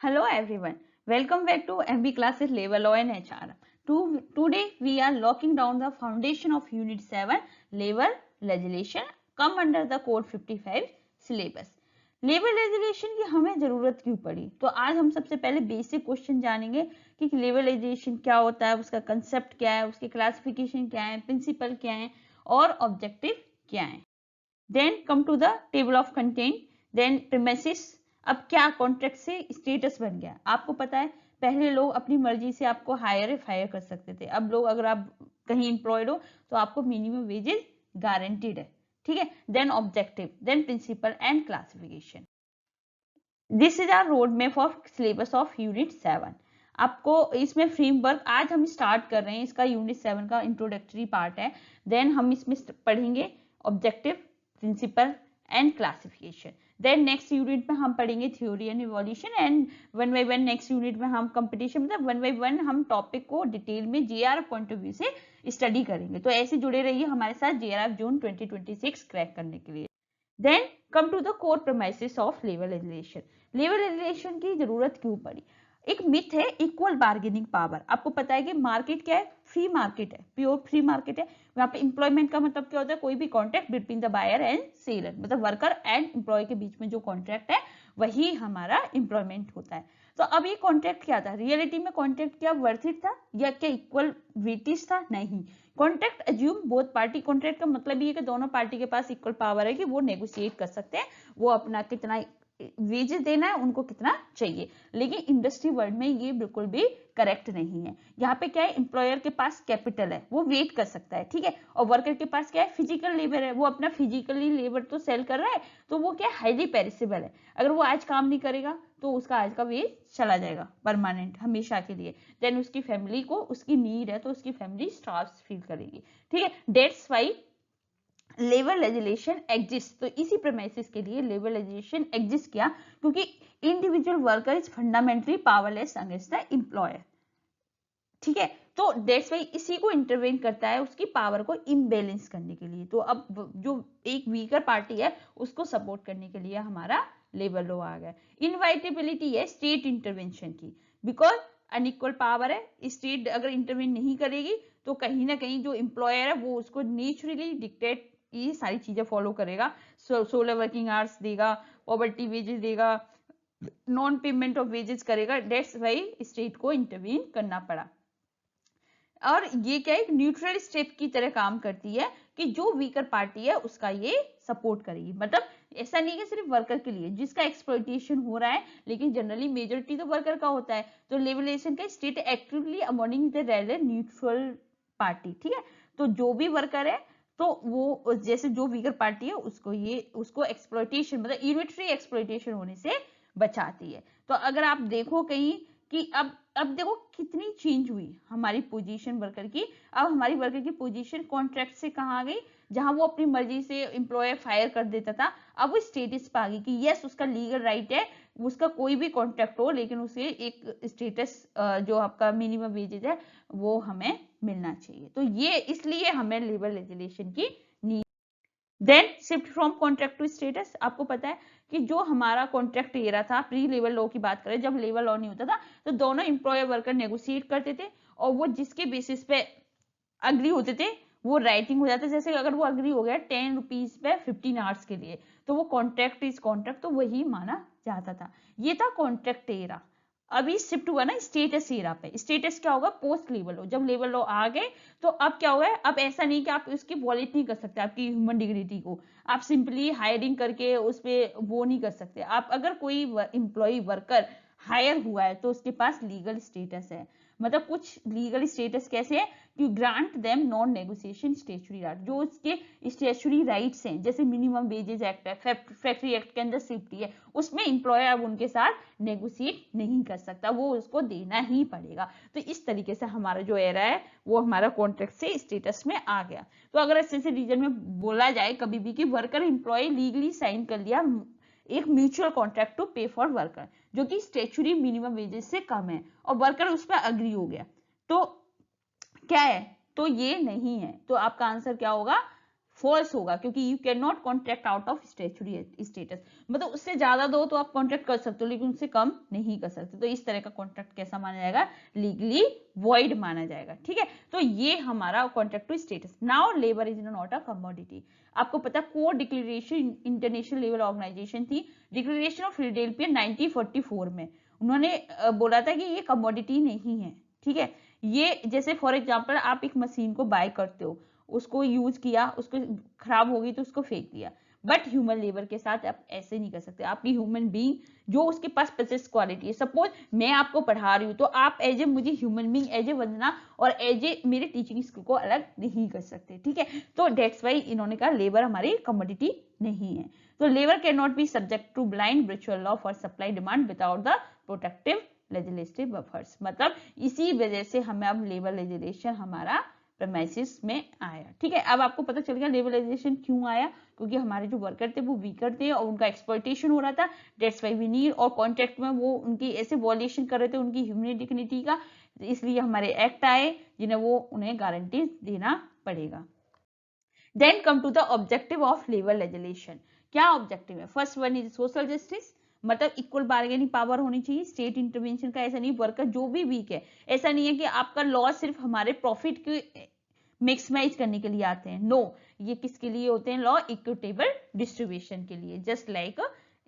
Hello everyone, welcome back to MB Classes Labor Law and HR. Today we are locking down the foundation of Unit 7 Labor Legislation come under the Code 55 syllabus. Labour legislation की हमें जरूरत क्यों पड़ी? तो आज हम सबसे पहले बेसिक क्वेश्चन जानेंगे कि लेबर लेजिस्लेशन क्या होता है, उसका कंसेप्ट क्या है, उसके क्लासिफिकेशन क्या है, प्रिंसिपल क्या है और ऑब्जेक्टिव क्या है. Then come to the table of content, then premises. अब क्या कॉन्ट्रैक्ट से स्टेटस बन गया. आपको पता है पहले लोग अपनी मर्जी से आपको हायर फायर कर सकते थे. अब लोग अगर आप कहीं एम्प्लॉयड हो तो आपको मिनिमम वेजेस गारंटीड है. ठीक है. Then objective, then principle and classification. This is our road map of syllabus of unit 7. आपको इसमें फ्रेमवर्क आज हम स्टार्ट कर रहे हैं. इसका यूनिट 7 का इंट्रोडक्टरी पार्ट है. देन हम इसमें पढ़ेंगे objective, principle and classification. Then next unit में हम पढ़ेंगे theory and evolution and one by one next unit में हम कंपटीशन मतलब वन बाय वन हम टॉपिक को डिटेल में जेआरएफ पॉइंट ऑफ व्यू से स्टडी करेंगे. तो ऐसे जुड़े रहिए हमारे साथ जेआरएफ जून 2026 क्रैक करने के लिए. Then come to the core premises of labour legislation. Labour legislation की जरूरत क्यों पड़ी? एक मिथ है इक्वल बार्गेनिंग पावर. आपको पता है कि मार्केट क्या है? फ्री मार्केट है, प्योर फ्री मार्केट है. यहाँ पे एम्प्लॉयमेंट का मतलब क्या होता है? कोई भी contract between the buyer and seller, मतलब वर्कर एंड एम्प्लॉय के बीच में जो कॉन्ट्रैक्ट है वही हमारा एम्प्लॉयमेंट होता है. तो अब ये कॉन्ट्रैक्ट क्या था? रियलिटी में कॉन्ट्रैक्ट क्या वर्थ इट था या क्या इक्वल वेटेज था? नहीं. Contract assume both party. Contract का मतलब ये है कि दोनों पार्टी के पास इक्वल पावर है कि वो नेगोशिएट कर सकते हैं, वो अपना कितना वेजेस देना है उनको कितना चाहिए. लेकिन इंडस्ट्री वर्ल्ड में ये बिल्कुल भी करेक्ट नहीं है. यहाँ पे क्या है? एम्प्लॉयर के पास कैपिटल है, वो वेट कर सकता है. ठीक है. और वर्कर के पास क्या है? फिजिकल लेबर है, वो अपना फिजिकली लेबर तो सेल कर रहा है, तो वो क्या है? हाईली पेरिसेबल है. अगर वो आज काम नहीं करेगा तो उसका आज का वेज चला जाएगा परमानेंट, हमेशा के लिए. देन उसकी फैमिली को उसकी नीड है तो उसकी फैमिली स्टार्व फील करेगी. ठीक है. That's why labour legislation exist. तो इसी प्रेमाइसिस के लिए लेबर लेजिस्लेशन एग्जिस्ट किया क्योंकि individual worker is fundamentally powerless against the employer. ठीक है. तो दैट्स वाई इसी को इंटरवेन करता है उसकी पावर को इम्बेलेंस करने के लिए. तो अब जो एक वीकर पार्टी है उसको सपोर्ट करने के लिए हमारा लेबर लॉ आ गया. इनवाइटेबिलिटी है स्टेट इंटरवेंशन की, बिकॉज अनइक्वल पावर है. स्टेट अगर इंटरवेन नहीं करेगी तो कहीं ना कहीं जो एम्प्लॉयर है वो उसको नेचुरली डिक्टेट ये सारी चीजें फॉलो करेगा. सोलर वर्किंग आवर्स देगा, पॉवर्टी वेजेस देगा, नॉन पेमेंट ऑफ वेजेस करेगा. दैट्स वाई स्टेट को इंटरवीन करना पड़ा. और ये क्या एक न्यूट्रल स्टेप की तरह काम करती है कि जो वीकर पार्टी है उसका ये सपोर्ट करेगी. मतलब ऐसा नहीं है सिर्फ वर्कर के लिए जिसका एक्सप्लॉइटेशन हो रहा है, लेकिन जनरली मेजोरिटी तो वर्कर का होता है. तो लेबरेशन का स्टेट एक्टिवली अमॉनिंग द रेलर न्यूट्रल पार्टी. ठीक है. तो जो भी वर्कर है तो वो जैसे जो वीकर पार्टी है उसको एक्सप्लॉइटेशन मतलब यूनिटरी एक्सप्लॉइटेशन होने से बचाती है. तो अगर आप देखो कहीं कि अब देखो कितनी चेंज हुई हमारी पोजीशन वर्कर की. अब हमारी वर्कर की पोजीशन कॉन्ट्रैक्ट से कहाँ आ गई? जहां वो अपनी मर्जी से एम्प्लॉयर फायर कर देता था, अब वो स्टेटस पे आ गई कि यस उसका लीगल राइट है उसका कोई भी कॉन्ट्रैक्ट हो लेकिन उसे एक स्टेटस जो आपका मिनिमम वेजेज है वो हमें मिलना चाहिए. तो ये इसलिए हमें लेबर लेजिस्लेशन की need. Then shift from contract to status. आपको पता है कि जो हमारा कॉन्ट्रैक्ट एरा था, प्री लेबर लॉ की बात करें, जब लेबर लॉ नहीं होता था तो दोनों एम्प्लॉयर वर्कर नेगोशिएट करते थे और वो जिसके बेसिस पे अग्री होते थे वो राइटिंग हो जाता. जैसे अगर वो अग्री हो गया 10 रुपीज पे 15 आवर्स के लिए तो वो कॉन्ट्रैक्ट इज कॉन्ट्रैक्ट, तो वही माना जाता था. ये था कॉन्ट्रैक्ट एरा. अभी शिफ्ट हुआ ना स्टेटस एरा पे. स्टेटस क्या होगा? Post labour law. जब लेबर लॉ आ गए तो अब क्या होगा? अब ऐसा नहीं कि आप उसकी वॉलेट नहीं कर सकते आपकी ह्यूमन डिग्निटी को. आप सिंपली हायरिंग करके उस पर वो नहीं कर सकते. आप अगर कोई एम्प्लॉय वर्कर हायर हुआ है तो उसके पास लीगल स्टेटस है. मतलब कुछ लीगल स्टेटस कैसे है कि grant them non negotiation statutory right. जो उसके स्टेचुरी राइट्स हैं जैसे मिनिमम वेजेज एक्ट है, फैक्ट्री एक्ट के अंदर सेफ्टी है, उसमें एम्प्लॉयर अब उनके साथ नेगोशिएट नहीं कर सकता, वो उसको देना ही पड़ेगा. तो इस तरीके से हमारा जो एरा है वो हमारा कॉन्ट्रैक्ट से स्टेटस में आ गया. तो अगर ऐसे रीजन में बोला जाए कभी भी कि वर्कर एम्प्लॉय लीगली साइन कर लिया एक म्यूचुअल कॉन्ट्रैक्ट टू पे फॉर वर्कर जो कि स्टेचुरी मिनिमम वेजेस से कम है और वर्कर उस पर अग्री हो गया, तो क्या है? तो ये नहीं है. तो आपका आंसर क्या होगा? फॉल्स होगा, क्योंकि you can not contract out of statutory status, मतलब उससे ज्यादा दो तो आप कॉन्ट्रैक्ट कर सकते हो लेकिन उससे कम नहीं कर सकते। तो इस तरह का कॉन्ट्रैक्ट कैसा माना जाएगा, लीगली वॉइड माना जाएगा। ठीक है, तो ये हमारा contract to status. Now labour is not a commodity. आपको पता code declaration international labour organisation थी, डिक्लेरेशन ऑफ फिलाडेल्फिया 1944 में उन्होंने बोला था कि ये कमोडिटी नहीं है। ठीक है, ये जैसे फॉर एग्जांपल आप एक मशीन को बाय करते हो, उसको यूज किया, उसको खराब हो गई तो उसको फेंक दिया, बट ह्यूमन लेबर के साथ आप ऐसे नहीं कर सकते। आपकी ह्यूमन बीइंग जो उसके पास पसेस क्वालिटी है, सपोज मैं आपको पढ़ा रही हूँ तो आप एज ए मुझे ह्यूमन बीइंग एज ए वंदना और एज ए मेरे टीचिंग स्किल को अलग नहीं कर सकते। ठीक है, तो डेट्स वाई इन्होंने कहा लेबर हमारी कमोडिटी नहीं है। तो labour can not be subject to blind ब्रिचुअल law for supply demand without the protective legislative buffers. मतलब इसी वजह से हमें अब लेबर लेजिस्लेशन हमारा प्रेमाइसिस में आया। ठीक है, अब आपको पता चल गया लेबर लेजिस्लेशन क्यों आया, क्योंकि हमारे जो वर्कर थे वो वीकर थे और उनका एक्सप्लॉयटेशन हो रहा था। दैट्स व्हाई वी नीड, और कॉन्ट्रैक्ट में वो उनकी ऐसे वॉल्यूशन कर रहे थे उनकी ह्यूमन डिग्निटी का, इसलिए हमारे एक्ट आए जिन्हें वो उन्हें गारंटी देना पड़ेगा। Then come to the objective of labour legislation. क्या ऑब्जेक्टिव है? First one is social justice, मतलब इक्वल बार्गेनिंग पावर होनी चाहिए। स्टेट इंटरवेंशन का ऐसा नहीं, वर्कर जो भी वीक है, ऐसा नहीं है कि आपका लॉ सिर्फ हमारे प्रॉफिट के मैक्सिमाइज करने के लिए आते हैं। नो, ये किसके लिए होते हैं लॉ? इक्विटेबल डिस्ट्रीब्यूशन के लिए, जस्ट लाइक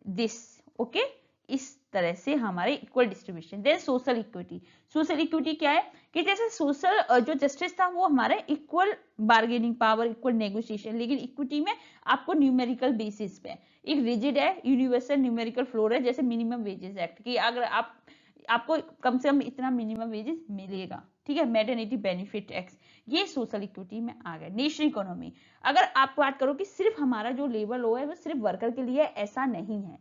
दिस। ओके, इस तरह से हमारे equal distribution. Then social equity. Social equity क्या है कि जैसे सोशल जो जस्टिस था वो हमारे equal bargaining power, equal negotiation, लेकिन इक्विटी में आपको न्यूमेरिकल बेसिस पे एक रिजिड है, यूनिवर्सल न्यूमेरिकल फ्लोर है, जैसे मिनिमम वेजेस एक्ट की, अगर आपको कम से कम इतना मिनिमम वेजेस मिलेगा। ठीक है, मैटरनिटी बेनिफिट एक्ट, ये सोशल इक्विटी में आ गया। नेशनल इकोनॉमी, अगर आप बात करो कि सिर्फ हमारा जो लेबर लॉ है वो सिर्फ वर्कर के लिए, ऐसा नहीं है।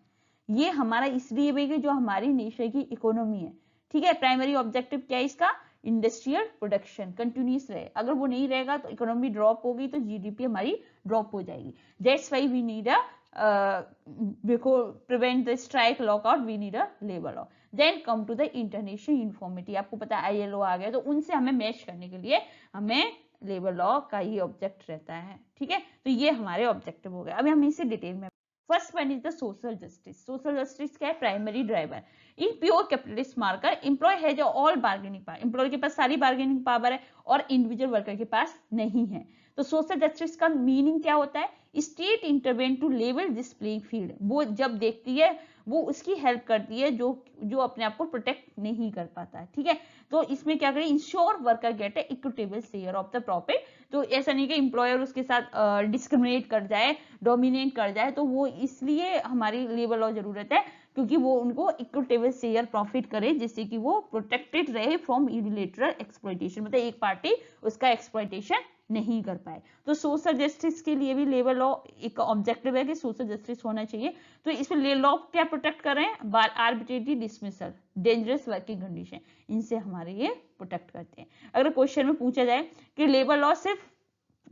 ये हमारा इसलिए भी जो हमारी नेशन की इकोनॉमी है। ठीक है, प्राइमरी ऑब्जेक्टिव क्या है इसका? इंडस्ट्रियल प्रोडक्शन कंटिन्यूस रहे, अगर वो नहीं रहेगा तो इकोनॉमी ड्रॉप होगी, तो जीडीपी हमारी ड्रॉप हो जाएगी। That's why we need a prevent the strike lockout, we need a labour law. Then come to the international uniformity. आपको पता है आईएलओ आ गया, तो उनसे हमें मैच करने के लिए हमें लेबर लॉ का ही ऑब्जेक्ट रहता है। ठीक है, तो ये हमारे ऑब्जेक्टिव हो गए। अभी हम इसे डिटेल में। First one is the social justice. Social justice क्या है? Primary driver in pure capitalist market employ has all bargaining power. Employ के पास सारी बार्गेनिंग पावर है और इंडिविजुअल वर्कर के पास नहीं है। तो सोशल जस्टिस का मीनिंग क्या होता है? State intervene to level this playing field. वो जब देखती है वो उसकी हेल्प करती है जो अपने आप को प्रोटेक्ट नहीं कर पाता है। ठीक है, तो इसमें क्या करें? Ensure worker gate A equitable share of the profit. तो ऐसा नहीं कि एम्प्लॉयर उसके साथ डिस्क्रिमिनेट कर जाए, डोमिनेट कर जाए, तो वो इसलिए हमारी लेबर लॉ जरूरत है क्योंकि वो उनको इक्विटेबल शेयर प्रॉफिट करे, जिससे कि वो प्रोटेक्टेड रहे फ्रॉम यूनिलेटरल एक्सप्लॉयटेशन, मतलब एक पार्टी उसका एक्सप्लॉयटेशन नहीं कर पाए। तो सोशल जस्टिस के लिए भी लेबर लॉ एक ऑब्जेक्टिव है कि सोशल जस्टिस होना चाहिए। तो इसमें लॉ क्या प्रोटेक्ट कर रहे हैं? Arbitrary dismissal, dangerous working condition, इनसे हमारे ये प्रोटेक्ट करते हैं। अगर क्वेश्चन में पूछा जाए कि लेबर लॉ सिर्फ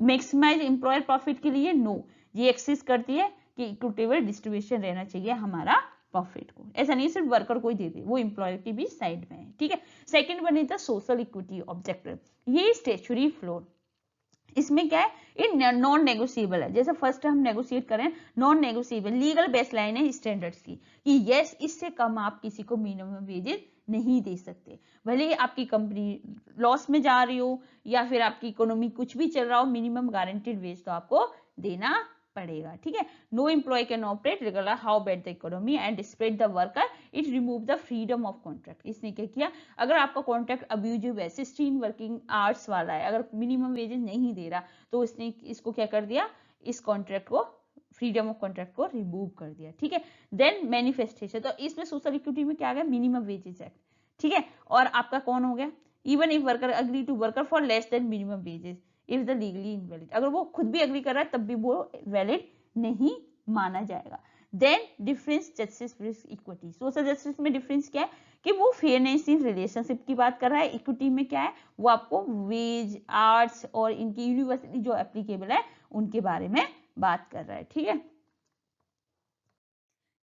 मैक्सिमाइज एम्प्लॉयर प्रॉफिट के लिए, नो, ये एक्सिस्ट करती है कि इक्विटेबल डिस्ट्रीब्यूशन रहना चाहिए हमारा प्रॉफिट को, ऐसा नहीं सिर्फ वर्कर को ही दे दे, वो एम्प्लॉयर की भी साइड में है। ठीक है, second one is the social equity objective. ये स्टैट्यूटरी फ्लोर, इसमें क्या है? ये नॉन नेगोशिएबल है। जैसे फर्स्ट हम नेगोशिएट करें, नॉन नेगोशिएबल लीगल बेसलाइन है स्टैंडर्ड्स की कि यस, इससे कम आप किसी को मिनिमम वेजेस नहीं दे सकते। भले ही आपकी कंपनी लॉस में जा रही हो या फिर आपकी इकोनॉमी कुछ भी चल रहा हो, मिनिमम गारंटीड वेज तो आपको देना पड़ेगा। ठीक है, no employ can operate regular how bad the economy and spread the worker, it remove the freedom of contract. इसने क्या किया? अगर आपका कॉन्ट्रैक्ट अब्यूजिव है, 16 वर्किंग आवर्स वाला है, अगर मिनिमम वेजेस नहीं दे रहा, तो इसने इसको क्या कर दिया? इस कॉन्ट्रैक्ट को, फ्रीडम ऑफ कॉन्ट्रैक्ट को रिमूव कर दिया। ठीक है, देन मैनिफेस्टेशन, तो इसमें सोशल इक्विटी में क्या आ गया? Minimum wages act. ठीक है, और आपका कौन हो गया? Even if worker agree to worker for less than minimum wages if the legally invalid, अगर वो खुद भी अग्री कर रहा है तब भी वो वैलिड नहीं माना जाएगा। Then difference justice equity. Social justice में डिफरेंस क्या है कि वो फेयरनेस इन रिलेशनशिप की बात कर रहा है। इक्विटी में क्या है? वो आपको वेज, आर्ट्स और इनकी यूनिवर्सिटी जो एप्लीकेबल है उनके बारे में बात कर रहा है। ठीक है,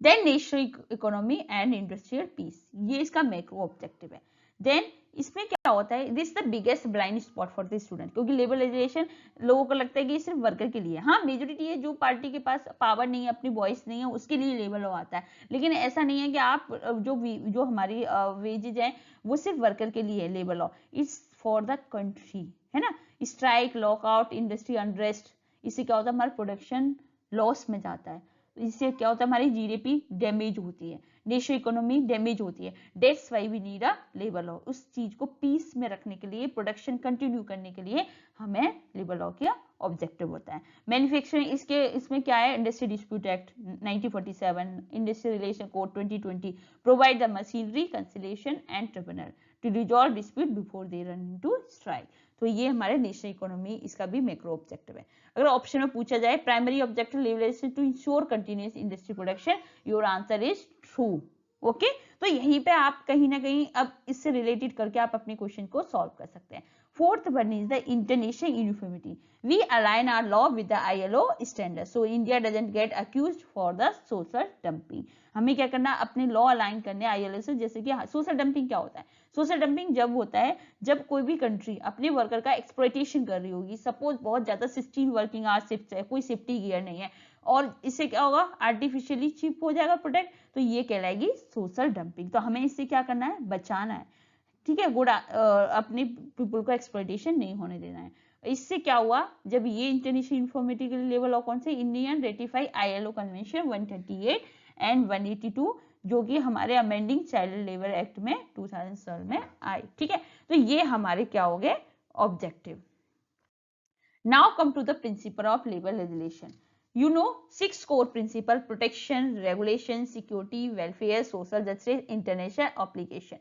then national economy and industrial peace, ये इसका मैक्रो ऑब्जेक्टिव है। देन इसमें क्या होता है, this the biggest blind spot for the student, क्योंकि लेबर लेजिस्लेशन लोगों को लगता है कि सिर्फ वर्कर के लिए, हाँ मेजोरिटी है जो पार्टी के पास पावर नहीं है, अपनी वॉइस नहीं है, उसके लिए लेबर लॉ आता है, लेकिन ऐसा नहीं है कि आप जो हमारी वेजेज है वो सिर्फ वर्कर के लिए है। Labour law it's for the country, है ना। स्ट्राइक, लॉकआउट, इंडस्ट्री अनरेस्ट, इससे क्या होता है, हमारा प्रोडक्शन लॉस में जाता है, इससे क्या होता है, हमारी जीडीपी डैमेज होती है, नेशनल इकोनॉमी डैमेज होती है। That's why we need a labour law. उस चीज को पीस में रखने के लिए, प्रोडक्शन कंटिन्यू करने के लिए हमें लेबर लॉ का ऑब्जेक्टिव होता है। मैन्युफैक्चरिंग, इसमें क्या है, industry dispute act 1947, industry relation code 2020 provide the machinery conciliation and tribunal to resolve dispute before they run into strike. तो ये हमारे नेशनल इकोनॉमी, इसका भी मैक्रो ऑब्जेक्टिव है। अगर ऑप्शन में पूछा जाए primary objective level to ensure continuous industry production, your answer is true. Okay, तो यहीं पे आप कहीं ना कहीं अब इससे रिलेटेड करके आप अपने क्वेश्चन को सॉल्व कर सकते हैं। Fourth one is the international uniformity, we align our law with the ILO standard so India doesn't get accused for the social dumping. हमें क्या करना, अपने लॉ अलाइन करने ILO से। जैसे कि सोशल डंपिंग क्या होता है, सोशल डंपिंग जब होता है जब कोई भी कंट्री अपने वर्कर का एक्सप्लॉइटेशन कर रही होगी, सपोज बहुत ज्यादा 16 वर्किंग आवर शिफ्ट है, कोई सेफ्टी गियर नहीं है, और इससे क्या होगा, आर्टिफिशियली चिप हो जाएगा प्रोडक्ट, तो ये कहलाएगी सोशल डंपिंग। तो हमें इससे क्या करना है, बचाना है, ठीक है, गुड, अपने पीपल को एक्सप्लॉइटेशन नहीं होने देना है। इससे क्या हुआ, जब ये इंटरनेशनल यूनिफॉर्मिटी के लेवल लॉ कौन से, Indian ratify ILO convention 138 and 182, जो कि हमारे अमेंडिंग चाइल्ड लेबर एक्ट में 2007 में आए, ठीक है। तो ये हमारे क्या हो गए objective. Now come to the principle of labour legislation. You know 6 core principle: protection, regulation, security, welfare, social justice, international obligation.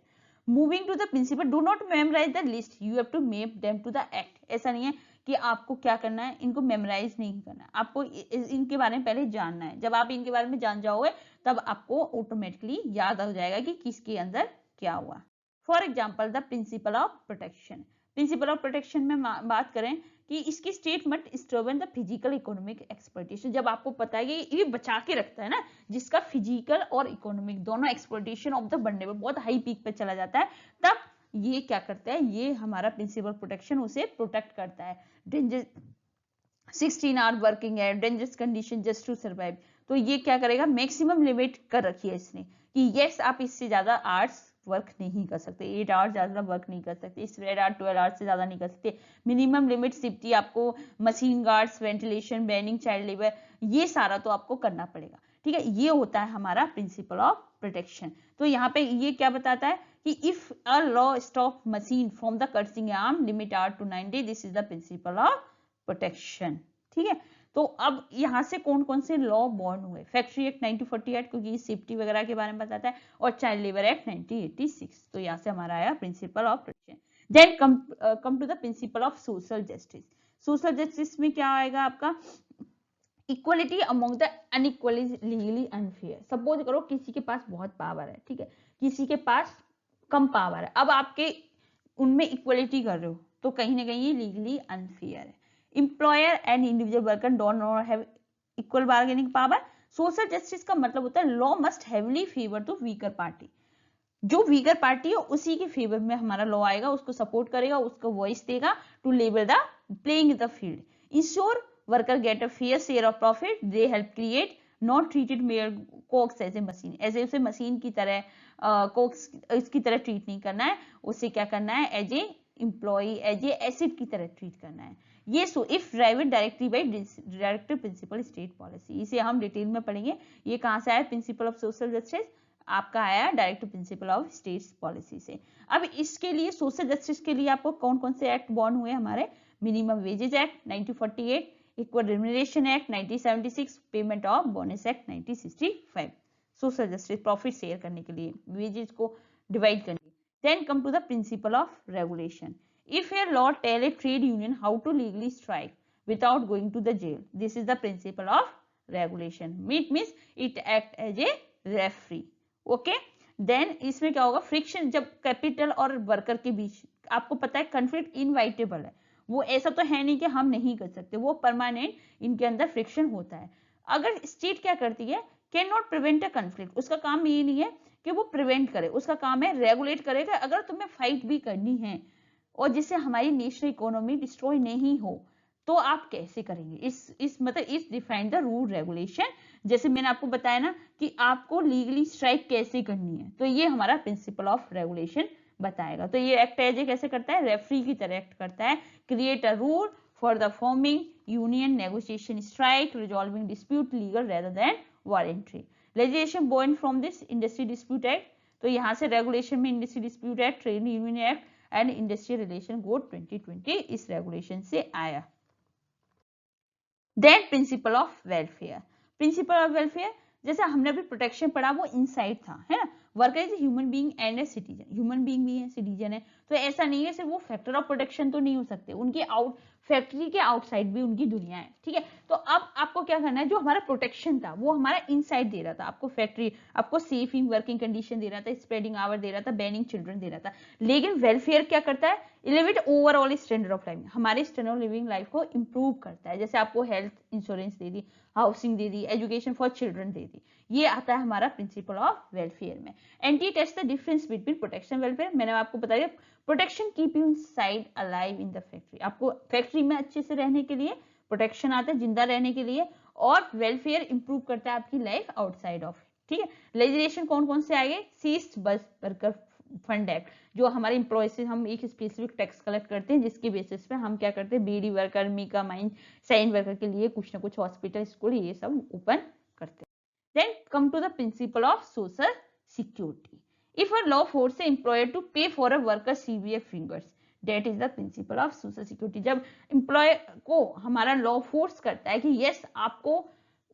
Moving to the principle, do not memorize the list, you have to map them to the act. ऐसा नहीं है कि आपको क्या करना है, इनको memorise नहीं करना, आपको इनके बारे में पहले जानना है। जब आप इनके बारे में जान जाओगे तब आपको ऑटोमेटिकली याद हो जाएगा कि किसके अंदर क्या हुआ। For example the principle of protection. Principal of protection में बात करें कि इसकी स्टेट मट डिस्टर्बन द फिजिकल इकोनॉमिक एक्सप्लॉइटेशन। जब आपको पता है कि ये बचा के रखता है ना, जिसका फिजिकल और इकोनॉमिक दोनों एक्सप्लॉइटेशन ऑफ द वल्नरेबल बहुत हाई पीक पे चला जाता है, तब ये क्या करता है, ये हमारा प्रिंसिपल प्रोटेक्शन उसे प्रोटेक्ट करता है। डेंजर 16 आवर वर्किंग है, dangerous condition just to survive, तो ये क्या करेगा, मैक्सिमम लिमिट कर रखी है इसने कि यस आप इससे ज्यादा आवर्स वर्क नहीं कर सकते, 8 आवर्स ज्यादा वर्क नहीं कर सकते, 12 आवर्स से ज्यादा नहीं कर सकते। मिनिमम लिमिट सेफ्टी आपको, machine guards, ventilation, banning child labour, ये सारा तो आपको करना पड़ेगा, ठीक है। ये होता है हमारा प्रिंसिपल ऑफ प्रोटेक्शन। तो यहाँ पे ये क्या बताता है कि if a law stop machine from the cursing arm limit hour to 9 days, this is the principle of protection, ठीक है। तो अब यहाँ से कौन कौन से लॉ बॉर्न हुए, फैक्ट्री एक्ट 1948 क्योंकि सेफ्टी वगैरह के बारे में बताता है, और चाइल्ड लेबर एक्ट 1986, तो यहाँ से हमारा आया principle of protection. Then come to the principle of social justice. Social justice में क्या आएगा आपका, equality among the unequally legally unfair. Suppose करो किसी के पास बहुत पावर है, ठीक है, किसी के पास कम पावर है, अब आपके उनमें इक्वलिटी कर रहे हो, तो कहीं ना कहीं ये लीगली अनफेयर है। Employer and individual worker don't not have equal bargaining power. Social justice का मतलब होता है law must heavily favour to weaker party, जो वीकर पार्टी है उसी के फेवर में हमारा लॉ आएगा, उसको सपोर्ट करेगा, उसको वॉइस देगा to level the playing the field. Ensure worker get a fair share of profit, they help create, not treated mere cogs as a machine, ऐसे उसे मशीन की तरह कोक्स इसकी तरह ट्रीट नहीं करना है, उसे क्या करना है, as a employee, as a asset की तरह ट्रीट करना है। ये so if driven directly by directive principle state policy, इसे हम डिटेल में पढ़ेंगे। ये कहाँ से आया, प्रिंसिपल ऑफ सोशल जस्टिस आपका आया direct principle of state policy से। अब इसके लिए सोशल जस्टिस के लिए आपको कौन कौन से एक्ट बॉर्न हुए, हमारे minimum wages act 1948, equal remuneration act 1976, payment of bonus act 1965, social justice profit share करने के लिए, वेजेज को डिवाइड करने। Then come to the principle of regulation. If a law tell a trade union how to legally strike without going to the jail, this is the principle of regulation. It means it act as a referee, okay. Then इसमें क्या होगा, friction, जब capital और worker के बीच आपको पता है conflict inevitable है, वो ऐसा तो है नहीं कि हम नहीं कर सकते, वो परमानेंट इनके अंदर फ्रिक्शन होता है। अगर स्टेट क्या करती है, can not prevent a conflict, उसका काम ये नहीं है कि वो प्रिवेंट करे, उसका काम है रेगुलेट करेगा। अगर तुम्हें फाइट भी करनी है और जिससे हमारी नेशनल इकोनॉमी डिस्ट्रॉय नहीं हो तो आप कैसे करेंगे, इस मतलब इस डिफाइन द रूल रेगुलेशन। जैसे मैंने आपको बताया ना कि आपको लीगली स्ट्राइक कैसे करनी है, तो ये हमारा प्रिंसिपल ऑफ रेगुलेशन बताएगा। तो ये एक्ट एज ए कैसे करता है, रेफरी की तरह एक्ट करता है। Create a rule for the forming union, negotiation, strike, resolving dispute legal rather than voluntary. Legislation born from this industry dispute act, तो यहाँ से रेगुलेशन में industry dispute act, trade union act and industrial relation code 2020 इस regulation से आया। Then principle of welfare. Principle of welfare जैसे हमने अभी प्रोटेक्शन पढ़ा वो इनसाइड था, है ना। Worker is human being and a citizen, human being भी है, सिटीजन है, तो ऐसा नहीं है सिर्फ वो फैक्टर ऑफ प्रोटेक्शन तो नहीं हो सकते, उनके आउट फैक्ट्री के आउटसाइड भी उनकी दुनिया है, ठीक है। तो अब आपको क्या करना है, जो हमारा प्रोटेक्शन था वो हमारा इनसाइड दे रहा था, आपको फैक्ट्री, आपको सेफ इन वर्किंग कंडीशन दे रहा था, स्प्रेडिंग आवर दे रहा था, बैनिंग चिल्ड्रन दे रहा था। लेकिन वेलफेयर क्या करता है, elevate overall standard of life, हमारे स्टैंडर्ड ऑफ लिविंग लाइफ को इंप्रूव करता है। जैसे आपको हेल्थ इंश्योरेंस दे दी, हाउसिंग दे दी, एजुकेशन फॉर चिल्ड्रन दे दी, ये आता है हमारा प्रिंसिपल ऑफ वेलफेयर में। Anti test the difference between protection welfare, मैंने आपको बताया protection keep you inside alive in the factory, आपको फैक्ट्री में अच्छे से रहने के लिए प्रोटेक्शन आता है, जिंदा रहने के लिए, और वेलफेयर इंप्रूव करता है आपकी लाइफ आउटसाइड ऑफ, ठीक है। लेजिस्लेशन कौन कौन से आएंगे, सीज्ड वर्कर फंड एक्ट, जो हमारे एम्प्लॉय से हम एक स्पेसिफिक टैक्स कलेक्ट करते हैं, जिसके बेसिस पे हम क्या करते हैं, bidi worker, mica mine, cine worker के लिए कुछ ना कुछ हॉस्पिटल, स्कूल ये सब ओपन करते हैं। Then come to the principle of social security. If a law forces an employer to pay for a worker's CVF figures, that is the principle of social security. जब employ को हमारा law force करता है कि yes आपको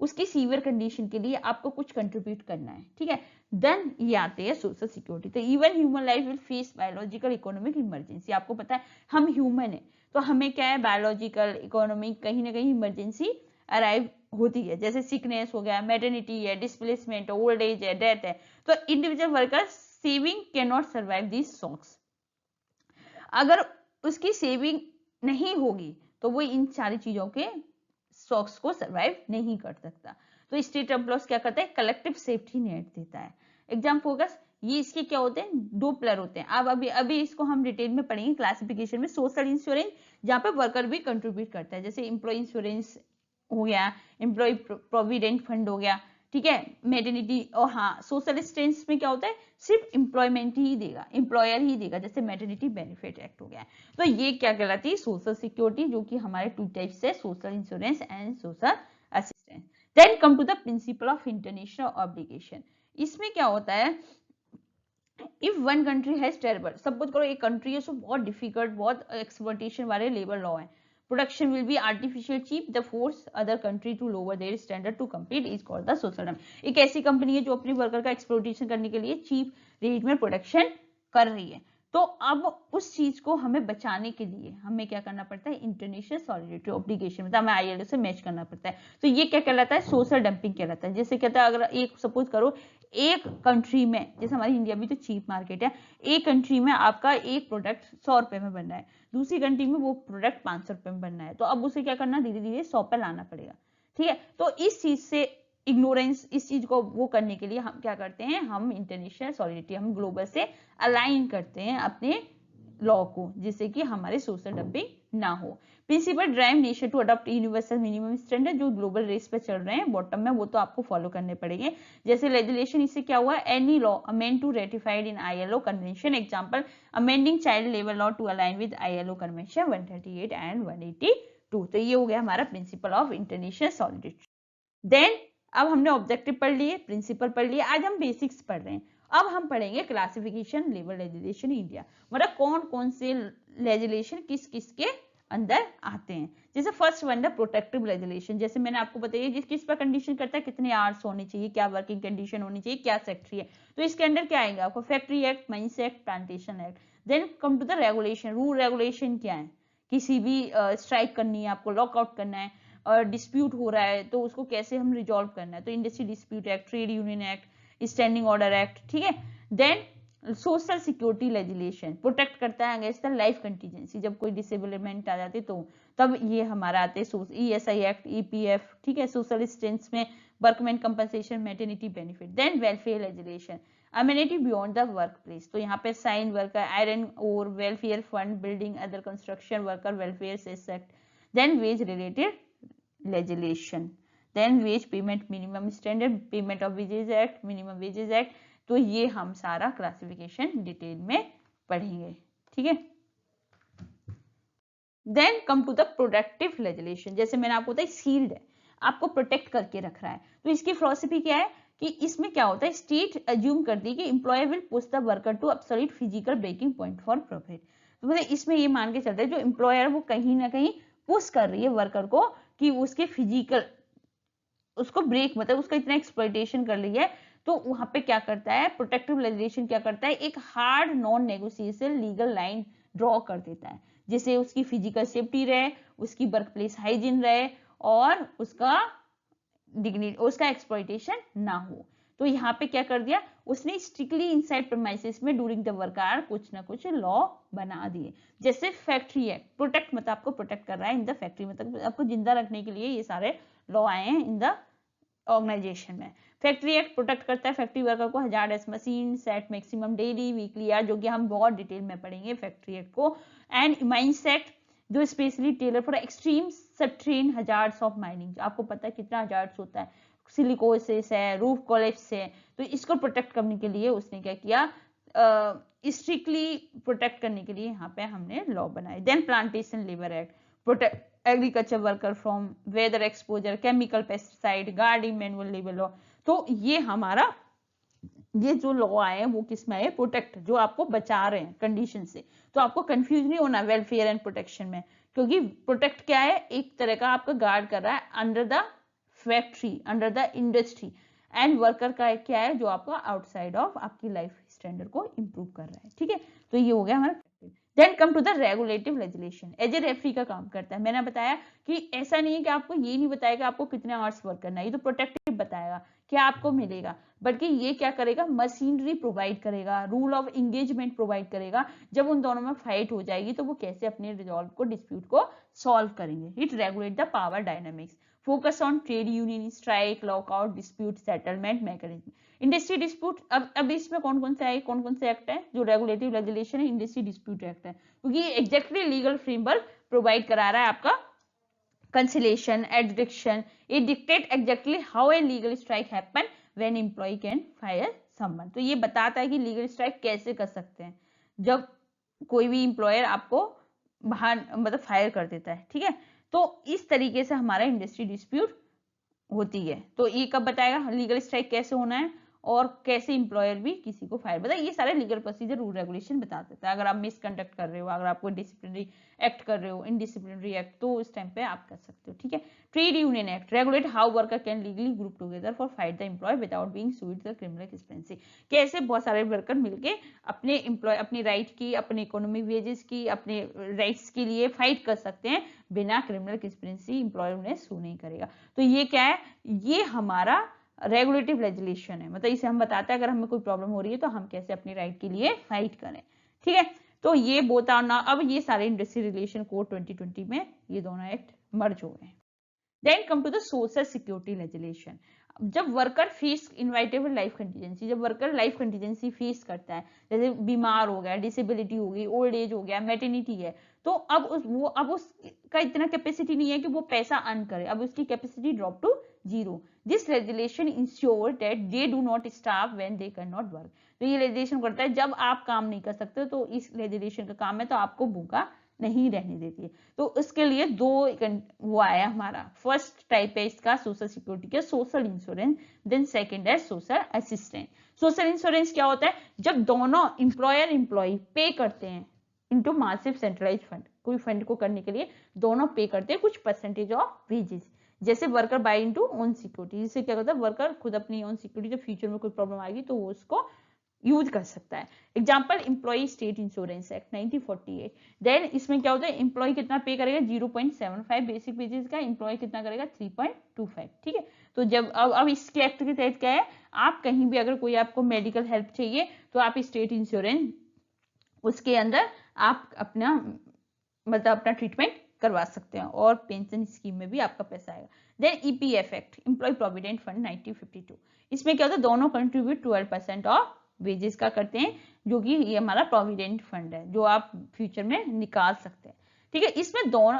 उसकी severe condition के लिए आपको कुछ कंट्रीब्यूट करना है, ठीक है, देन ये आते हैं सोशल सिक्योरिटी। तो even human life will face biological economic emergency, आपको पता है हम ह्यूमन है तो हमें क्या है, बायोलॉजिकल इकोनॉमिक कहीं ना कहीं इमरजेंसी अराइव होती है, जैसे सिकनेस हो गया, मैटरनिटी है, डिस्प्लेसमेंट, ओल्ड एज है, डेथ है, तो individual worker saving can not survive these shocks. अगर उसकी सेविंग नहीं होगी तो वो इन सारी चीजों के शॉक्स को सर्वाइव नहीं कर सकता। तो स्टेट एम्प्लॉयज क्या करता है, कलेक्टिव सेफ्टी नेट देता है। एग्जाम फोकस, ये इसके क्या होते हैं, दो पिलर होते हैं। अब अभी इसको हम डिटेल में पढ़ेंगे क्लासिफिकेशन में। सोशल इंश्योरेंस जहाँ पे वर्कर भी कंट्रीब्यूट करता है, जैसे एम्प्लॉय इंश्योरेंस हो गया, एम्प्लॉय प्रोविडेंट फंड हो गया, ठीक है, मैटरनिटी, और हाँ सोशल असिस्टेंस में क्या होता है, सिर्फ एम्प्लॉयमेंट ही देगा, एम्प्लॉयर ही देगा, जैसे मैटरनिटी बेनिफिट एक्ट हो गया। तो ये क्या कहलाती है, सोशल सिक्योरिटी, जो कि हमारे टू टाइप्स है, social insurance and social assistance. Then come to the principle of international obligation. इसमें क्या होता है, if one country has terrible, suppose करो एक कंट्री है, सो बहुत डिफिकल्ट, बहुत एक्सप्लॉइटेशन वाले लेबर लॉ है, production will be artificial cheap, the force other country to lower their standard to compete is called the social dumping। एक ऐसी company है जो अपने वर्कर का एक्सप्लोइटेशन करने के लिए चीप रेट में प्रोडक्शन कर रही है, तो अब उस चीज को हमें बचाने के लिए हमें क्या करना पड़ता है, इंटरनेशनल सॉलिडेरिटी ऑब्लिगेशन, मतलब हमें आईएलओ से मैच करना पड़ता है। तो ये क्या कहलाता है, सोशल डंपिंग कहलाता है। जैसे कहता है, अगर एक सपोज करो एक कंट्री में, जैसे हमारी इंडिया भी तो चीप मार्केट है, एक कंट्री में आपका एक प्रोडक्ट 100 रुपए में बन रहा है, दूसरी कंट्री में वो प्रोडक्ट 500 रुपए में बनना है, तो अब उसे क्या करना, धीरे धीरे 100 पे लाना पड़ेगा, ठीक है। तो इस चीज से इग्नोरेंस, इस चीज को वो करने के लिए हम क्या करते हैं, हम इंटरनेशनल सॉलिडिटी, हम ग्लोबल से अलाइन करते हैं अपने लॉ को, जिससे कि हमारे सोशल डंपिंग ना हो। Principle drive nation to adopt universal minimum standard, जो ग्लोबल रेस पे चल रहे हैं बॉटम में, वो तो आपको फॉलो करने पड़ेंगे। जैसे लेजिस्लेशन, इससे क्या हुआ, any law amend to ratified in ILO convention, example amending child labour law to align with ILO convention 138 and 182। तो ये हो गया हमारा principle of international solidity. Then अब हमने ऑब्जेक्टिव पढ़ लिए, प्रिंसिपल पढ़ लिए, आज हम बेसिक्स पढ़ रहे हैं। अब हम पढ़ेंगे क्लासिफिकेशन लेबर लेजिस्लेशन इंडिया, मतलब कौन कौन से लेजिस्लेशन किस किस के अंदर आते हैं। जैसे फर्स्ट वन है प्रोटेक्टिव लेजिस्लेशन, जैसे मैंने आपको बताया जिस किस पर कंडीशन करता है, कितने आवर्स होने चाहिए, क्या वर्किंग कंडीशन होनी चाहिए, क्या सेक्टरी है, तो इसके अंदर क्या आएगा आपको, factory act, mines act, plantation act. Then come to the regulation, rule regulation क्या है, किसी भी स्ट्राइक करनी है आपको, लॉकआउट करना है, और डिस्प्यूट हो रहा है तो उसको कैसे हम रिजॉल्व करना है, तो industry dispute act, trade union act, standing order act, ठीक है। Then social security legislation protect करता है अगेंस्ट द लाइफ कंटीजेंसी, जब कोई डिसेबलमेंट आ जाती तो तब ये हमारा आते हैं ईएसआई एक्ट, ईपीएफ, ठीक है। सोशल असिस्टेंस में workman compensation, maternity benefit. Then welfare legislation, amenity beyond the work place, तो यहाँ पे cine worker, iron ore welfare fund, building, other construction worker welfare cess act, then wage related legislation, then wage payment, minimum standard payment of wages act, minimum wages act. तो ये हम सारा classification detail में पढ़ेंगे, ठीक है। Then come to the productive legislation, जैसे मैंने आपको बताया शील्ड है, आपको प्रोटेक्ट करके रख रहा है, तो इसकी फिलॉसफी क्या है कि इसमें क्या होता है, स्टेट अज्यूम करती है कि employer will push the worker to absolute physical breaking point for profit. तो मतलब इसमें ये मान के चलते हैं जो एम्प्लॉयर वो कहीं ना कहीं पुश कर रही है वर्कर को कि उसके फिजिकल उसको ब्रेक, मतलब उसका इतना एक्सप्लॉइटेशन कर रही है, तो वहां पे क्या करता है प्रोटेक्टिव लेजिस्लेशन, क्या करता है एक hard non negotiable legal line draw कर देता है, जिससे उसकी फिजिकल सेफ्टी रहे, उसकी वर्क प्लेस हाइजीन रहे और उसका डिग्निटी, उसका एक्सप्लॉइटेशन ना हो। तो यहाँ पे क्या कर दिया उसने, स्ट्रिक्टली इनसाइड प्रीमाइसेस में ड्यूरिंग द वर्क आवर कुछ ना कुछ लॉ बना दिए। जैसे फैक्ट्री एक्ट, प्रोटेक्ट मतलब आपको प्रोटेक्ट कर रहा है इन द फैक्ट्री, मतलब आपको जिंदा रखने के लिए ये सारे लॉ आए हैं इन द ऑर्गेनाइजेशन में। फैक्ट्री एक्ट प्रोटेक्ट करता है फैक्ट्री वर्कर को hazardous machine, set maximum daily weekly यार, जो कि हम बहुत डिटेल में पढ़ेंगे फैक्ट्री एक्ट को। एंड माइंस एक्ट जो specially tailor for extreme subterranean hazards of mining, आपको पता है कितना हजार्ड्स होता है, सिलिकोसिस है, रूफ कोलैप्स है, तो इसको प्रोटेक्ट करने के लिए उसने क्या किया, स्ट्रिक्टली प्रोटेक्ट करने के लिए यहाँ पे हमने लॉ बनाए। Then plantation labour act, protect agriculture worker from weather exposure, chemical pesticide, guarding manual labour law. तो ये हमारा ये जो लॉ आए हैं वो किसमें आए, प्रोटेक्ट, जो आपको बचा रहे हैं कंडीशन से। तो आपको कंफ्यूज नहीं होना वेलफेयर एंड प्रोटेक्शन में, क्योंकि प्रोटेक्ट क्या है, एक तरह का आपका गार्ड कर रहा है under the factory, under the industry, and worker का क्या है जो आपको आउटसाइड ऑफ आपकी लाइफ स्टैंडर्ड को इंप्रूव कर रहा है, ठीक है। तो ये हो गया हमारा। Then come to the regulative legislation, as a referee का काम करता है। मैंने बताया कि ऐसा नहीं है कि आपको ये नहीं बताएगा आपको कितने आवर्स वर्क करना है, ये तो प्रोटेक्टिव बताएगा क्या आपको मिलेगा, बल्कि ये क्या करेगा, मशीनरी प्रोवाइड करेगा, रूल ऑफ एंगेजमेंट प्रोवाइड करेगा। जब उन दोनों में फाइट हो जाएगी तो वो कैसे अपने रिजॉल्व को, डिस्प्यूट को सॉल्व करेंगे। It regulate the power dynamics, focus on trade union, strike, lockout, dispute settlement mechanism. Industry dispute, अब इसमें कौन कौन से एक्ट है जो रेगुलेटिव लेजिस्लेशन है, इंडस्ट्री डिस्प्यूट एक्ट है, क्योंकि ये एग्जैक्टली लीगल फ्रेमवर्क प्रोवाइड करा रहा है आपका conciliation, adjudication. It dictate exactly how a legal strike happen when employee can fire someone. तो ये बताता है कि लीगल स्ट्राइक कैसे कर सकते हैं जब कोई भी एम्प्लॉयर आपको बाहर मतलब फायर कर देता है, ठीक है। तो इस तरीके से हमारा इंडस्ट्री डिस्प्यूट होती है। तो ये कब बताएगा लीगल स्ट्राइक कैसे होना है और कैसे एम्प्लॉयर भी किसी को फायर, बताइए ये सारे लीगल प्रोसीजर रूल रेगुलेशन बता देता है। अगर आप मिसकंडक्ट कर रहे हो, अगर आपको डिसिप्लिनरी एक्ट कर रहे हो, इनडिसिप्लिनरी एक्ट, तो उस टाइम पे आप कर सकते हो, ठीक है। Trade union act regulate how worker can legally group together for fight the employ without being sued the criminal conspiracy, कैसे बहुत सारे वर्कर मिलके अपने एम्प्लॉय, अपनी राइट की, अपने इकोनॉमिक वेजेस की, अपने राइट्स के लिए फाइट कर सकते हैं बिना क्रिमिनल कंस्पिरेसी, एम्प्लॉयर उन्हें सू नहीं करेगा। तो ये क्या है, ये हमारा रेगुलेटिव लेजिस्लेशन है, मतलब इसे हम बताते हैं अगर हमें कोई प्रॉब्लम हो रही है तो हम कैसे अपनी राइट के लिए फाइट करें, ठीक है। तो ये बताना, अब ये सारे इंडस्ट्री रिलेशन कोड 2020 में ये दोनों एक्ट मर्ज हो गए। Then come to the social security legislation, जब worker face inevitable life contingency, जब वर्कर लाइफ कंटीजेंसी फेस करता है, जैसे बीमार हो गया, डिसेबिलिटी हो गई, ओल्ड एज हो गया, मैटरनिटी है, तो अब उसका इतना कैपेसिटी नहीं है कि वो पैसा अर्न करे, अब उसकी capacity drop to zero. This legislation ensure that they do not starve when they can not work. तो ये लेजिस्लेशन करता है जब आप काम नहीं कर सकते तो इस लेजिस्लेशन का काम है तो आपको भूखा नहीं रहने देती है। तो उसके लिए दो वो आया हमारा, फर्स्ट टाइप है इसका सोशल सिक्योरिटी का सोशल इंश्योरेंस, देन सेकंड है सोशल असिस्टेंट। सोशल इंश्योरेंस क्या होता है, जब दोनों एम्प्लॉयर एम्प्लॉय पे करते हैं इनटू मासिव सेंट्रलाइज फंड, कोई फंड को करने के लिए दोनों पे करते हैं कुछ परसेंटेज ऑफ वेजेस, जैसे worker by into own security, जिससे क्या होता है वर्कर खुद अपनी ओन सिक्योरिटी, जब फ्यूचर में कोई प्रॉब्लम आएगी तो वो उसको यूज कर सकता है। Example employ state insurance act 1948। देन इसमें क्या होता है, एम्प्लॉय कितना पे करेगा 0.75 बेसिक वेजेस का, एम्प्लॉय कितना करेगा 3.25, ठीक है। तो जब अब इसके एक्ट के तहत क्या है, आप कहीं भी अगर कोई आपको मेडिकल हेल्प चाहिए तो आप स्टेट इंश्योरेंस उसके अंदर आप अपना मतलब अपना ट्रीटमेंट करवा सकते हैं और पेंशन स्कीम में भी आपका पैसा आएगा। Then EPF act, employ provident fund 1952, इसमें क्या होता है दोनों कंट्रीब्यूट 12% ऑफ वेजेस का करते हैं, जो कि ये हमारा प्रोविडेंट फंड है जो आप फ्यूचर में निकाल सकते हैं। ठीक है, इसमें दोनों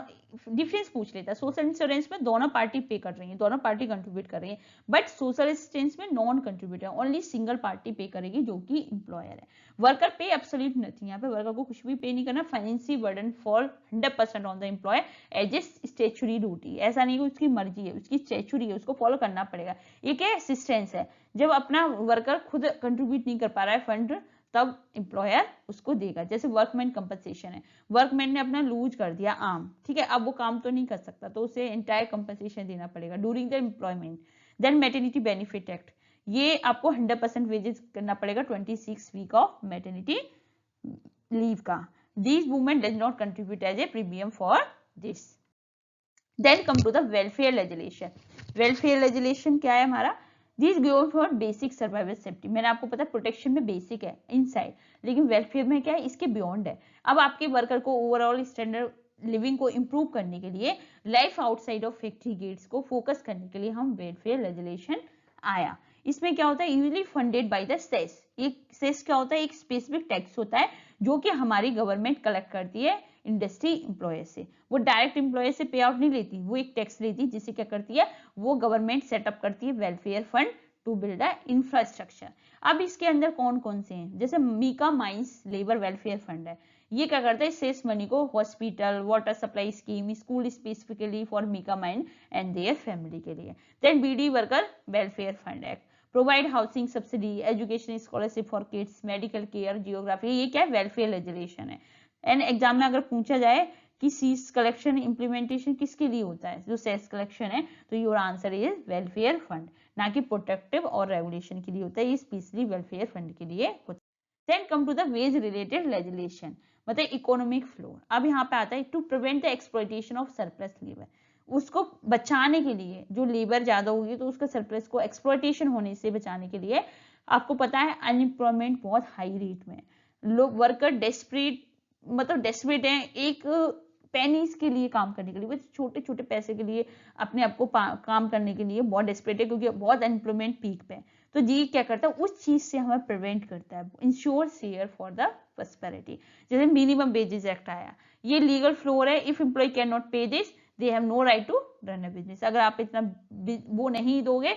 डिफरेंस पूछ लेता है। सोशल इंश्योरेंस में दोनों पार्टी पे कर रही है, दोनों पार्टी कंट्रीब्यूट कर रही है, बट सोशल असिस्टेंस में non contributor, only single party पे करेगी जो कि एम्प्लॉयर है। वर्कर पे एब्सोल्यूट नथिंग, यहाँ पे वर्कर को कुछ भी पे नहीं करना। Financial burden for 100% on the employer as a statutory duty, ऐसा नहीं कि उसकी मर्जी है, उसकी स्टेचुरी है, उसको फॉलो करना पड़ेगा। ये क्या असिस्टेंस है, जब अपना वर्कर खुद कंट्रीब्यूट नहीं कर पा रहा है फंड, तब एम्प्लॉयर उसको देगा। जैसे वर्कमैन कंपनसेशन है, वर्कमैन ने अपना लूज कर दिया आर्म, ठीक है, अब वो काम तो नहीं कर सकता, तो उसे एंटायर कंपनसेशन देना पड़ेगा during the employment. Then maternity benefit act, ये आपको 100% वेजेस करना पड़ेगा 26 वीक ऑफ मैटरनिटी लीव का। This women does not contribute as a premium for this. Then come to the welfare legislation. Welfare legislation क्या है हमारा, this goes for basic survival safety. मैंने आपको पता प्रोटेक्शन में बेसिक है इनसाइड, लेकिन वेलफेयर में क्या है, इसके बियॉन्ड है। अब आपके वर्कर को ओवरऑल स्टैंडर्ड लिविंग को इंप्रूव करने के लिए, life outside of factory gates को फोकस करने के लिए हम वेलफेयर लेजिस्लेशन आया। इसमें क्या होता है, usually funded by the cess. एक सेस क्या होता है, एक स्पेसिफिक टैक्स होता है जो कि हमारी गवर्नमेंट कलेक्ट करती है इंडस्ट्री एम्प्लॉयर से। वो डायरेक्ट एम्प्लॉयर से पे आउट नहीं लेती, वो एक टैक्स लेती है, जिसे क्या करती है, वो गवर्नमेंट सेटअप करती है welfare fund to build a infrastructure. अब इसके अंदर कौन कौन से हैं, जैसे mica mines labour welfare fund है, ये क्या करता है, सेस मनी को hospital, water supply scheme, school specifically for mica mine and their family के लिए। Then bidi worker welfare fund act, provide housing subsidy, education scholarship for kids, medical care, geography, ये क्या है, वेलफेयर लेजिस्लेशन है। And exam में अगर पूछा जाए कि सीस कलेक्शन इंप्लीमेंटेशन किसके लिए होता है, जो सेस कलेक्शन है, तो your answer is welfare fund, ना कि प्रोटेक्टिव और रेगुलेशन के लिए होता है, ये स्पेशली वेलफेयर फंड के लिए होता है। Then come to the wage related legislation, मतलब इकोनॉमिक फ्लो। अब यहाँ पे आता है to prevent the exploitation of surplus labour, उसको बचाने के लिए, जो लेबर ज्यादा होगी तो उसका सरप्लस को एक्सप्लॉयटेशन होने से बचाने के लिए, आपको पता है अनएम्प्लॉयमेंट बहुत हाई रेट में, लोग वर्कर डेस्परेट, मतलब डेस्परेट है एक पेनीज के लिए काम करने के लिए, वो छोटे छोटे पैसे के लिए अपने आप को काम करने के लिए बहुत डेस्परेट है, क्योंकि बहुत अनएम्प्लॉयमेंट पीक पे है। तो जी क्या करता है, उस चीज से हमें प्रिवेंट करता है, ensure share for the prosperity. जैसे मिनिमम वेजेस एक्ट आया, ये लीगल फ्लोर है, if employ can not pay this they have no right to run a business. अगर आप इतना वो नहीं दोगे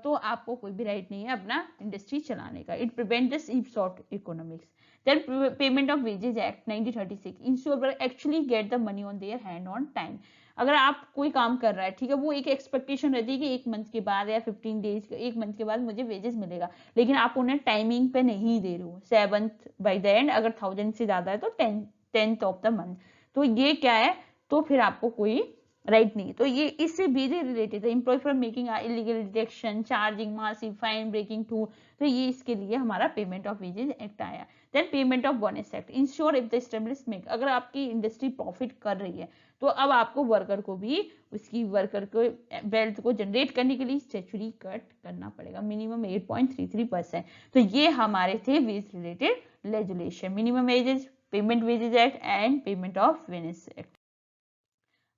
तो आपको कोई भी राइट नहीं है अपना इंडस्ट्री चलाने का। It prevent this short economics. Then payment of wages act 1936 ensure actually get the money on their hand on time। अगर आप कोई काम कर रहा है, ठीक है, वो एक एक्सपेक्टेशन रहती है कि एक मंथ के बाद या 15 डेज, एक मंथ के बाद मुझे वेजेस मिलेगा, लेकिन आप उन्हें टाइमिंग पे नहीं दे रहे हो, 7th बाय द एंड, अगर 1000 से ज्यादा है तो 10th ऑफ द मंथ, तो ये क्या है, तो फिर आपको कोई राइट नहीं। तो ये इससे भी रिलेटेड है, employ from making illegal deduction, charging massive fine, breaking to, तो ये इसके लिए हमारा पेमेंट ऑफ वेजेस एक्ट आया। Then payment of bonus act ensure if the establishment, अगर आपकी इंडस्ट्री प्रॉफिट कर रही है तो अब आपको वर्कर को भी उसकी वर्कर को वेल्थ को जनरेट करने के लिए स्टैट्यूटरी कट करना पड़ेगा मिनिमम 8.33%। तो ये हमारे थे wage related legislation, minimum wages, payment wages act and payment of bonus act.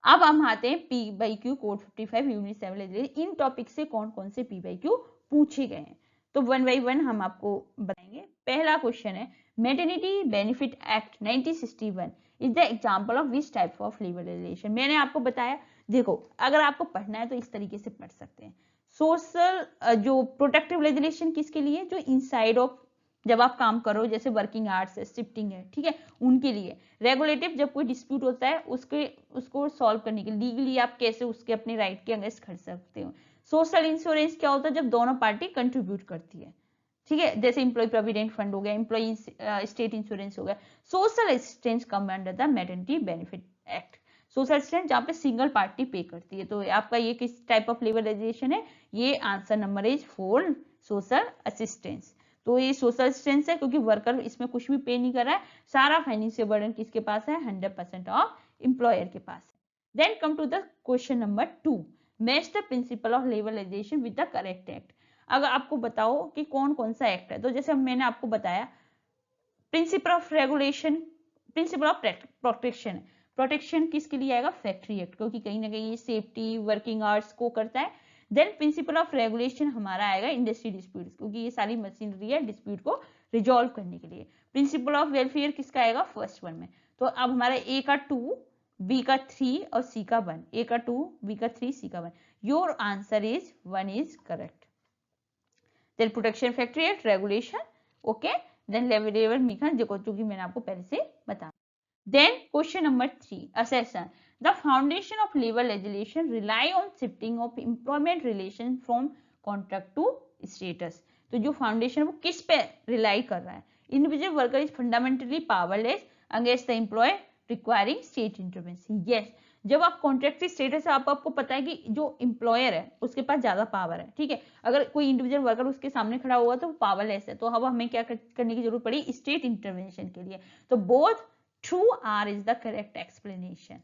अब हम आते हैं P Y Q code 55 unit 7 legislation. इन टॉपिक से कौन कौन से पी बाई क्यू पूछे गए हैं, तो वन बाई वन हम आपको बताएंगे। पहला क्वेश्चन है maternity benefit act 1961 is the example of which type of labour legislation. मैंने आपको बताया, देखो अगर आपको पढ़ना है तो इस तरीके से पढ़ सकते हैं। सोशल जो प्रोटेक्टिव लेजिस्लेशन किसके लिए, जो इनसाइड ऑफ जब आप काम करो, जैसे वर्किंग आवर्स है, शिफ्टिंग है, ठीक है, उनके लिए। रेगुलेटिव जब कोई डिस्प्यूट होता है उसको सॉल्व करने के लिए, लीगली आप कैसे उसके अपने राइट के अगेंस्ट खड़ सकते हो। सोशल इंश्योरेंस क्या होता है, जब दोनों पार्टी कंट्रीब्यूट करती है, ठीक है, जैसे एम्प्लॉय प्रोविडेंट फंड हो गया, एम्प्लॉय स्टेट इंश्योरेंस हो गया। Social assistance come under the maternity benefit act, social assistance जहाँ पे सिंगल पार्टी पे करती है। तो आपका ये किस टाइप ऑफ लेबर लेजिस्लेशन है, ये answer number is 4 social assistance. तो ये सोशल असिस्टेंस है क्योंकि वर्कर इसमें कुछ भी पे नहीं कर रहा है, सारा फाइनेंशियल बर्डन किसके पास है, 100% ऑफ एम्प्लॉयर के पास है। Then come to the question number 2, match the principle of labour legislation with the correct act. अगर आपको बताओ कि कौन कौन सा एक्ट है, तो जैसे मैंने आपको बताया principal of regulation, principal of protection, protection किसके लिए आएगा, फैक्ट्री एक्ट, क्योंकि कहीं ना कहीं ये सेफ्टी वर्किंग आवर्स को करता है। देन प्रिंसिपल ऑफ रेगुलेशन हमारा आएगा इंडस्ट्री डिस्प्यूट, क्योंकि ये सारी मशीनरी है डिस्प्यूट को रिजॉल्व करने के लिए। प्रिंसिपल ऑफ वेलफेयर किसका आएगा, फर्स्ट वन में। तो अब हमारा ए का 2, बी का 3 और सी का 1, ए का 2, बी का 3, सी का 1। Your answer is 1 is correct. Then protection factory act regulation, okay. Then level मेकन जो कि मैंने आपको पहले से बताया। Then question number 3, assessment. The foundation of labor legislation rely on shifting of employment relation from contract to status. तो जो फाउंडेशन है वो किस पे रिलाई कर रहा है, individual worker is fundamentally powerless against the employ requiring state intervention. Yes, जब आप कॉन्ट्रैक्ट स्टेटस है, आपको पता है कि जो एम्प्लॉयर है उसके पास ज्यादा पावर है, ठीक है। अगर कोई इंडिविजुअल वर्कर उसके सामने खड़ा हुआ तो वो पावरलेस है, तो अब हमें क्या करने की जरूरत पड़ी, स्टेट इंटरवेंशन के लिए। तो both true R is the correct explanation.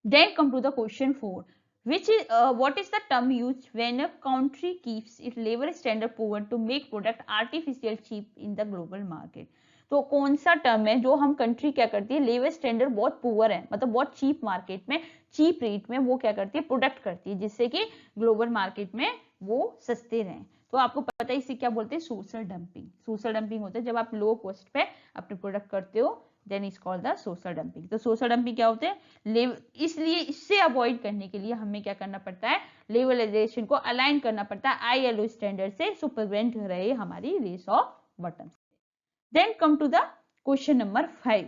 Then come to the question 4, which is what is the term used when a country keeps its labor standard poor to make product artificial cheap in the global market. तो कौन सा term है जो हम country क्या करती है, labour standard बहुत पुअर है, मतलब बहुत चीप मार्केट में, चीप रेट में वो क्या करती है, प्रोडक्ट करती है, जिससे कि ग्लोबल मार्केट में वो सस्ते रहें। तो आपको पता है इसे क्या बोलते हैं, सोशल डंपिंग। सोशल डंपिंग होता है जब आप लो कॉस्ट पे अपने प्रोडक्ट करते हो, then is called the social dumping. तो सोशल डंपिंग क्या होते हैं, इसलिए इससे अवॉइड करने के लिए हमें क्या करना पड़ता है, लेबर लेजिस्लेशन को अलाइन करना पड़ता है ILO स्टैंडर्ड से, सो प्रिवेंट रहे हमारी race of bottom. Then come to the question number 5.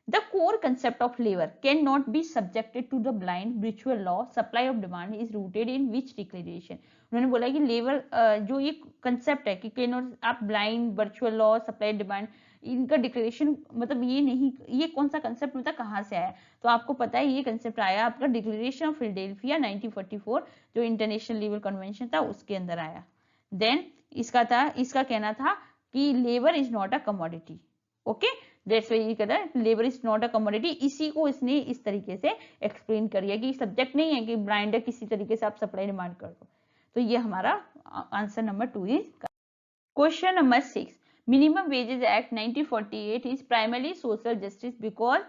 The core concept of labor cannot be subjected to the blind virtual law. Supply of demand is rooted in which declaration? उन्होंने बोला कि labour जो ये concept है कि cannot, आप blind virtual law, supply demand, इनका declaration मतलब ये नहीं, ये कौन सा कंसेप्ट मतलब कहाँ से आया? तो आपको पता है ये कंसेप्ट आया आपका डिक्लेरेशन ऑफ फिलाडेल्फिया 1944, जो इंटरनेशनल लेबर कन्वेंशन था उसके अंदर आया। देन इसका कहना था कि labour is not a commodity, okay, that's why ये कहता है labour is not a commodity. इसी को इसने इस तरीके से एक्सप्लेन कर दिया कि सब्जेक्ट नहीं है कि ब्लाइंड है, किसी तरीके से आप सप्लाई डिमांड कर दो। तो ये हमारा answer number 2 is. Question number 6, minimum wages act 1948 is primarily social justice because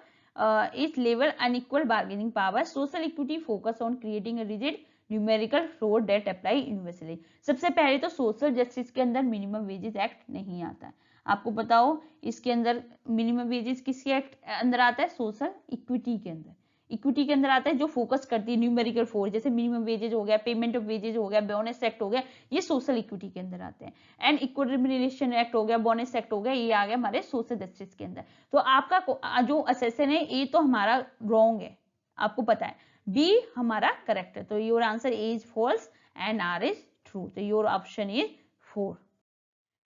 it's labour unequal bargaining power, social equity focus on creating a rigid numerical floor that apply universally. सबसे पहले तो social justice के अंदर minimum wages act नहीं आता है, आपको पता हो इसके अंदर मिनिमम वेजेस किसके एक्ट अंदर आता है, सोशल इक्विटी के अंदर। इक्विटी के अंदर आता है जो फोकस करती है न्यूमेरिकल फोर, जैसे मिनिमम वेजेज हो गया, पेमेंट ऑफ वेजेज हो गया, बोनस एक्ट हो गया, ये सोशल इक्विटी के अंदर आते हैं। एंड इक्वल रिम्यूनरेशन एक्ट हो गया, बोनस एक्ट हो गया, ये आ गया हमारे सोशल जस्टिस के अंदर। तो आपका जो असेसन है ये तो हमारा रॉन्ग है, आपको पता है। बी हमारा करेक्ट है, तो your answer is false and R is true, तो your option is 4।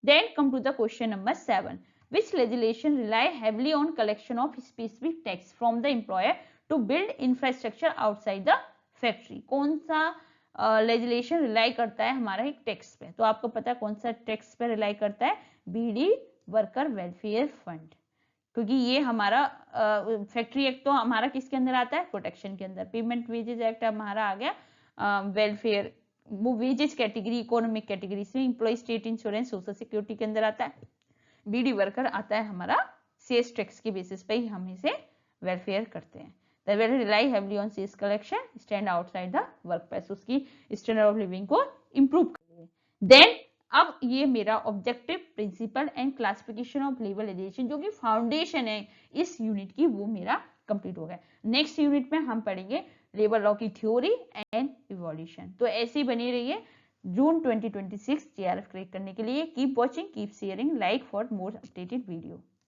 Then come to the question number 7. Which legislation rely heavily on collection of specific tax from the employer to build infrastructure outside the factory? कौन सा legislation rely करता है हमारा एक tax पे? तो आपको पता है कौन सा टैक्स पे rely करता है, BD वर्कर वेलफेयर फंड, क्योंकि ये हमारा फैक्ट्री एक्ट तो हमारा किसके अंदर आता है, प्रोटेक्शन के अंदर। पेमेंट वेजेज एक्ट हमारा आ गया वेलफेयर, वो वेजेज कैटेगरी, इकोनॉमिक कैटेगरी से, employ state insurance social security के अंदर आता है। बीडी वर्कर आता है हमारा सेल्स टैक्स के बेसिस पे ही हम इसे वेलफेयर करते हैं। The well rely heavily on sales collection, stand outside the work place, उसकी स्टैंडर्ड ऑफ लिविंग को इंप्रूव करेंगे। देन अब ये मेरा objective, principle and classification of labour legislation जो कि फाउंडेशन है इस यूनिट की, वो मेरा कंप्लीट हो गया। नेक्स्ट यूनिट में हम पढ़ेंगे लेबर लॉ की थ्योरी एंड इवोल्यूशन। तो ऐसे ही बनी रहिए जून 2026 JRF क्रैक करने के लिए। Keep watching, keep sharing, like for more updated video.